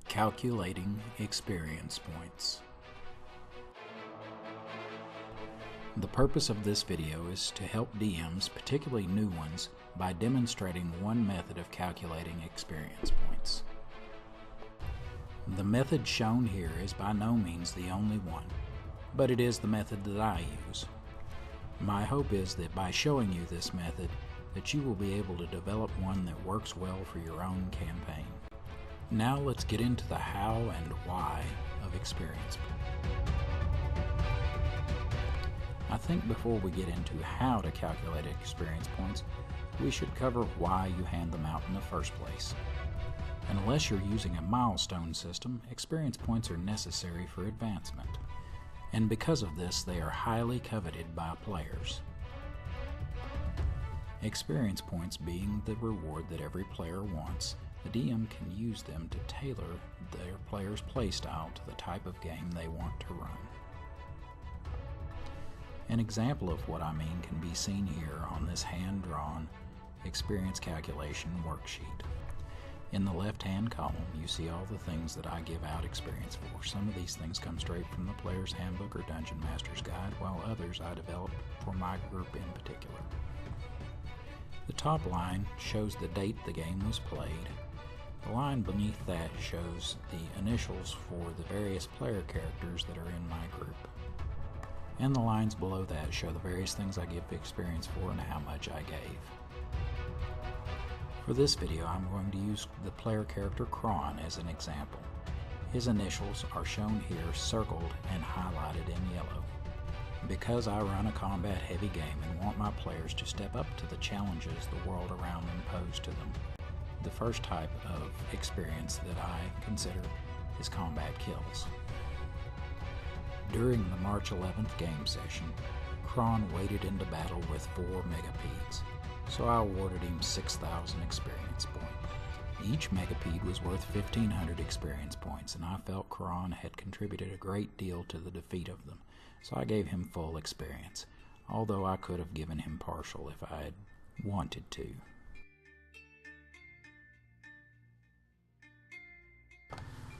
Calculating experience points. The purpose of this video is to help DMs, particularly new ones, by demonstrating one method of calculating experience points. The method shown here is by no means the only one, but it is the method that I use. My hope is that by showing you this method, that you will be able to develop one that works well for your own campaign. Now let's get into the how and why of experience. I think before we get into how to calculate experience points, we should cover why you hand them out in the first place. Unless you're using a milestone system, experience points are necessary for advancement, and because of this they are highly coveted by players. Experience points being the reward that every player wants, the DM can use them to tailor their player's playstyle to the type of game they want to run. An example of what I mean can be seen here on this hand-drawn experience calculation worksheet. In the left-hand column, you see all the things that I give out experience for. Some of these things come straight from the Player's Handbook or Dungeon Master's Guide, while others I developed for my group in particular. The top line shows the date the game was played. The line beneath that shows the initials for the various player characters that are in my group. And the lines below that show the various things I give experience for and how much I gave. For this video, I'm going to use the player character Kron as an example. His initials are shown here circled and highlighted in yellow. Because I run a combat-heavy game and want my players to step up to the challenges the world around them pose to them, the first type of experience that I consider is combat kills. During the March 11th game session, Kron waded into battle with 4 megapedes, so I awarded him 6,000 experience points. Each megapede was worth 1,500 experience points, and I felt Kron had contributed a great deal to the defeat of them, so I gave him full experience, although I could have given him partial if I had wanted to.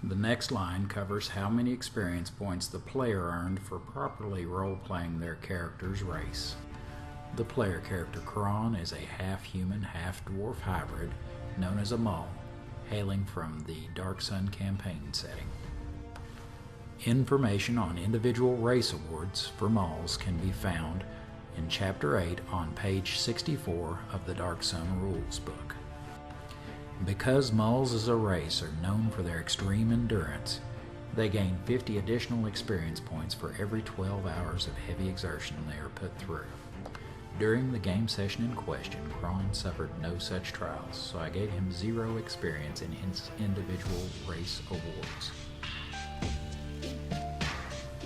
The next line covers how many experience points the player earned for properly role-playing their character's race. The player character Kron is a half-human, half-dwarf hybrid known as a Mull, hailing from the Dark Sun campaign setting. Information on individual race awards for Mulls can be found in Chapter 8 on page 64 of the Dark Sun Rules book. Because Mulls as a race are known for their extreme endurance, they gain 50 additional experience points for every 12 hours of heavy exertion they are put through. During the game session in question, Kron suffered no such trials, so I gave him 0 experience in his individual race awards.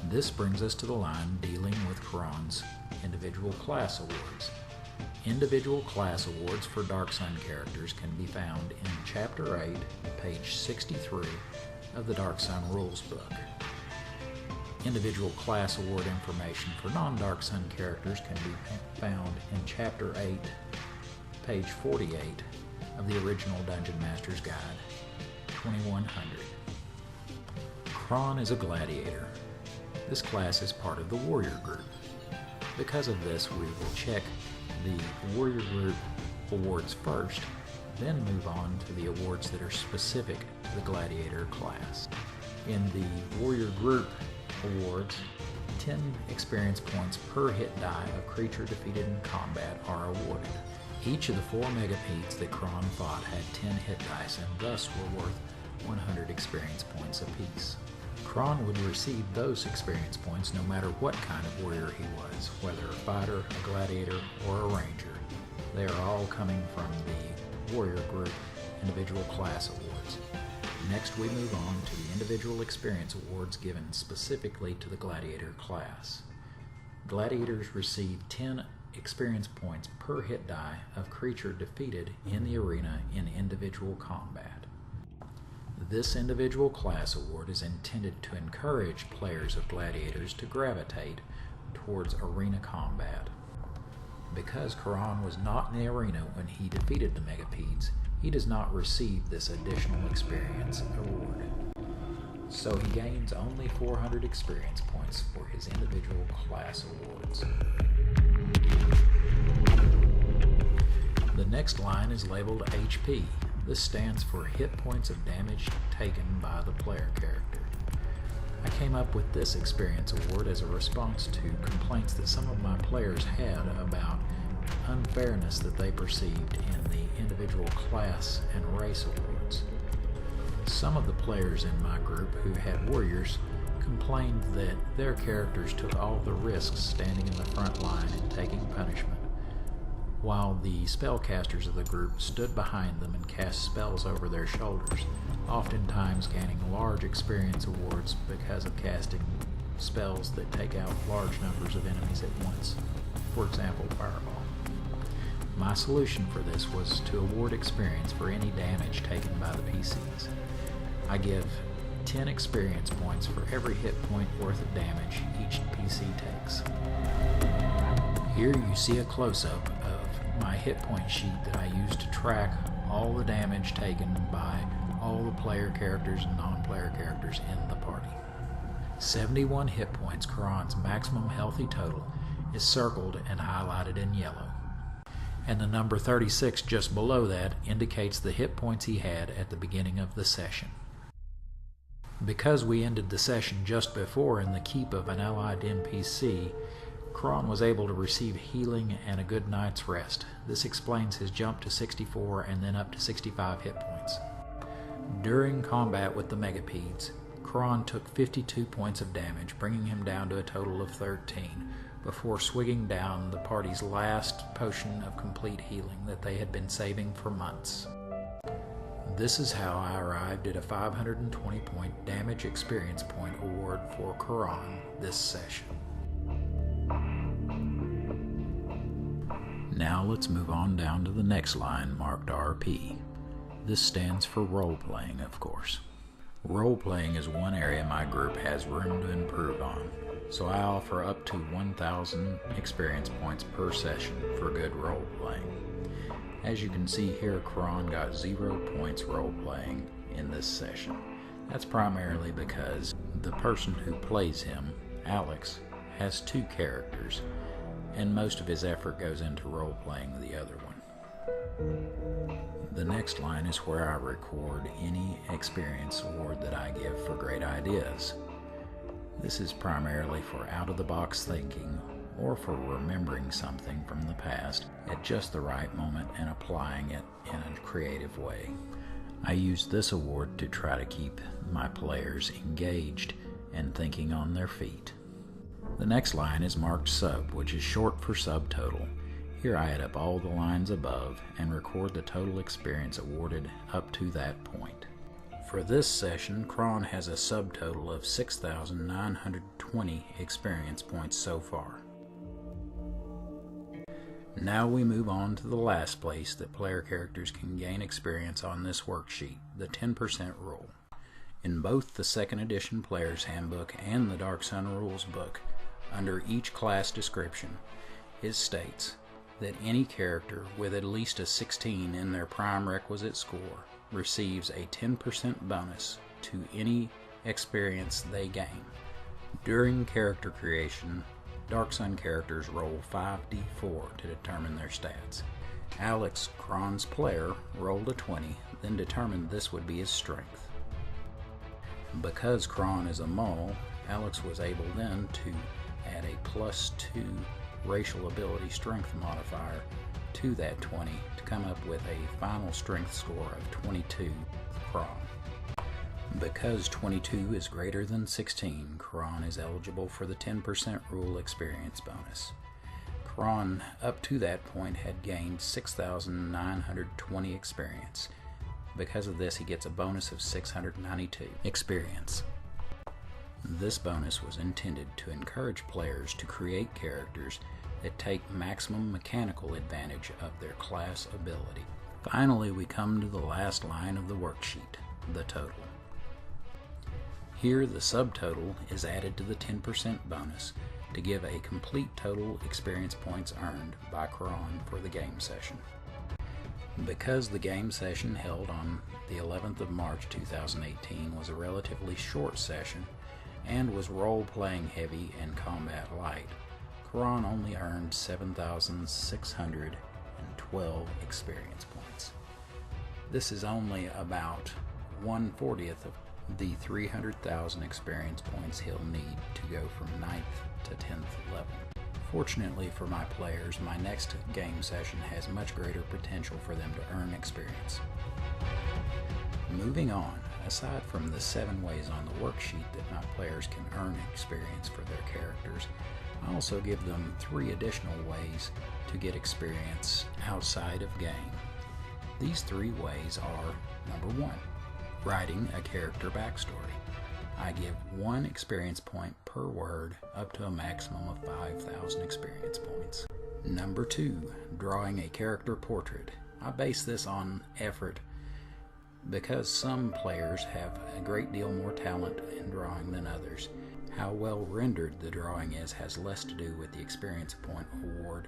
This brings us to the line dealing with Kron's individual class awards. Individual class awards for Dark Sun characters can be found in Chapter 8, page 63 of the Dark Sun Rules book. Individual class award information for non-Dark Sun characters can be found in Chapter 8, page 48 of the original Dungeon Master's Guide, 2100. Kron is a gladiator. This class is part of the warrior group. Because of this, we will check the warrior group awards first, then move on to the awards that are specific to the gladiator class. In the warrior group awards, 10 experience points per hit die of creature defeated in combat are awarded. Each of the 4 megapedes that Kron fought had 10 hit dice and thus were worth 100 experience points apiece. Kron would receive those experience points no matter what kind of warrior he was, whether a fighter, a gladiator, or a ranger. They are all coming from the warrior group individual class awards. Next we move on to the individual experience awards given specifically to the gladiator class. Gladiators receive 10 experience points per hit die of creature defeated in the arena in individual combat. This individual class award is intended to encourage players of gladiators to gravitate towards arena combat. Because Kron was not in the arena when he defeated the megapedes, he does not receive this additional experience award. so he gains only 400 experience points for his individual class awards. The next line is labeled HP. This stands for hit points of damage taken by the player character. I came up with this experience award as a response to complaints that some of my players had about unfairness that they perceived in the individual class and race awards. Some of the players in my group who had warriors complained that their characters took all the risks standing in the front line and taking punishment, while the spellcasters of the group stood behind them and cast spells over their shoulders, oftentimes gaining large experience awards because of casting spells that take out large numbers of enemies at once, for example, Fireball. My solution for this was to award experience for any damage taken by the PCs. I give 10 experience points for every hit point worth of damage each PC takes. Here you see a close-up of my hit point sheet that I use to track all the damage taken by all the player characters and non-player characters in the party. 71 hit points, Charon's maximum healthy total, is circled and highlighted in yellow. And the number 36 just below that indicates the hit points he had at the beginning of the session. Because we ended the session just before in the keep of an allied NPC, Charon was able to receive healing and a good night's rest. This explains his jump to 64 and then up to 65 hit points. During combat with the Megapeds, Charon took 52 points of damage, bringing him down to a total of 13, before swigging down the party's last potion of complete healing that they had been saving for months. This is how I arrived at a 520 point damage experience point award for Charon this session. Now let's move on down to the next line marked RP. This stands for role-playing, of course. Role-playing is one area my group has room to improve on, so I offer up to 1,000 experience points per session for good role-playing. As you can see here, Charon got 0 points role-playing in this session. That's primarily because the person who plays him, Alex, has 2 characters, and most of his effort goes into role-playing the other one. The next line is where I record any experience award that I give for great ideas. This is primarily for out-of-the-box thinking or for remembering something from the past at just the right moment and applying it in a creative way. I use this award to try to keep my players engaged and thinking on their feet. The next line is marked sub, which is short for subtotal. Here I add up all the lines above and record the total experience awarded up to that point. For this session, Charon has a subtotal of 6,920 experience points so far. Now we move on to the last place that player characters can gain experience on this worksheet, the 10% rule. In both the 2nd edition Player's Handbook and the Dark Sun Rules book, under each class description, it states that any character with at least a 16 in their prime requisite score receives a 10% bonus to any experience they gain. During character creation, Dark Sun characters roll 5d4 to determine their stats. Alex, Charon's player, rolled a 20, then determined this would be his strength. Because Charon is a Mull, Alex was able then to add a +2 racial ability strength modifier to that 20 to come up with a final strength score of 22 for Charon. Because 22 is greater than 16, Charon is eligible for the 10% rule experience bonus. Charon, up to that point, had gained 6,920 experience. Because of this, he gets a bonus of 692 experience. This bonus was intended to encourage players to create characters that take maximum mechanical advantage of their class ability. Finally, we come to the last line of the worksheet, the total. Here, the subtotal is added to the 10% bonus to give a complete total experience points earned by Charon for the game session. Because the game session held on the 11th of March 2018 was a relatively short session and was role-playing heavy and combat light, Karan only earned 7,612 experience points. This is only about 1/40th of the 300,000 experience points he'll need to go from 9th to 10th level. Fortunately for my players, my next game session has much greater potential for them to earn experience. Moving on, aside from the 7 ways on the worksheet that my players can earn experience for their characters, I also give them 3 additional ways to get experience outside of game. These 3 ways are: number 1, writing a character backstory. I give 1 experience point per word up to a maximum of 5,000 experience points. Number 2, drawing a character portrait. I base this on effort because some players have a great deal more talent in drawing than others. How well rendered the drawing is has less to do with the experience point award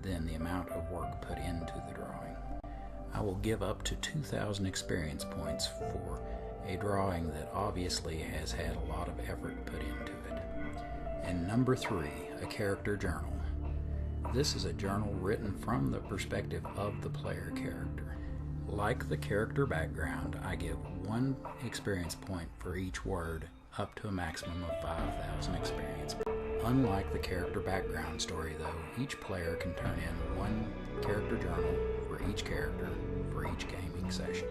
than the amount of work put into the drawing. I will give up to 2,000 experience points for a drawing that obviously has had a lot of effort put into it. And number 3, a character journal. This is a journal written from the perspective of the player character. Like the character background, I give 1 experience point for each word up to a maximum of 5,000 experience. Unlike the character background story though, each player can turn in 1 character journal for each character for each gaming session.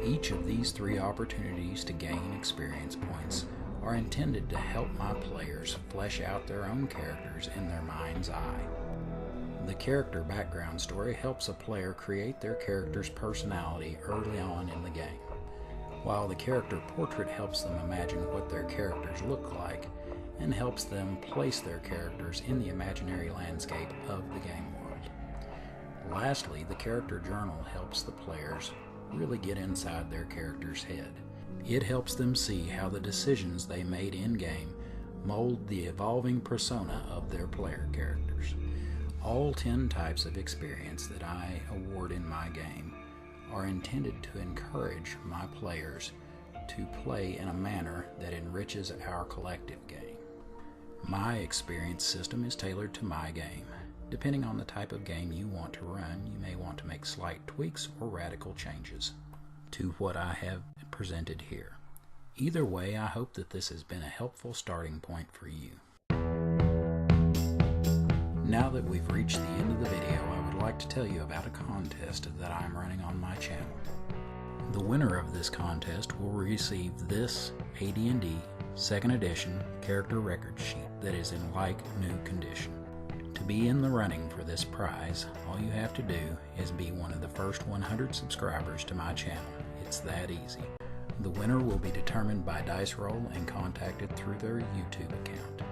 Each of these 3 opportunities to gain experience points are intended to help my players flesh out their own characters in their mind's eye. The character background story helps a player create their character's personality early on in the game, while the character portrait helps them imagine what their characters look like and helps them place their characters in the imaginary landscape of the game world. Lastly, the character journal helps the players really get inside their character's head. It helps them see how the decisions they made in-game mold the evolving persona of their player characters. All 10 types of experience that I award in my game are intended to encourage my players to play in a manner that enriches our collective game. My experience system is tailored to my game. Depending on the type of game you want to run, you may want to make slight tweaks or radical changes to what I have presented here. Either way, I hope that this has been a helpful starting point for you. Now that we've reached the end of the video, I would like to tell you about a contest that I'm running on my channel. The winner of this contest will receive this AD&D 2nd edition character record sheet that is in like new condition. To be in the running for this prize, all you have to do is be one of the first 100 subscribers to my channel. It's that easy. The winner will be determined by dice roll and contacted through their YouTube account.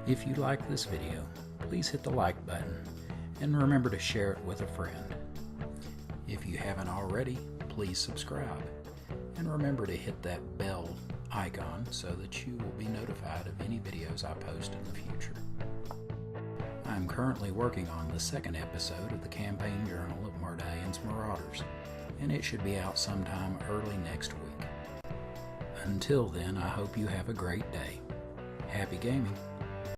If you like this video, please hit the like button and remember to share it with a friend. If you haven't already, please subscribe and remember to hit that bell icon so that you will be notified of any videos I post in the future. I'm currently working on the 2nd episode of the campaign journal of Mardalian's Marauders, and it should be out sometime early next week. Until then, I hope you have a great day. Happy gaming!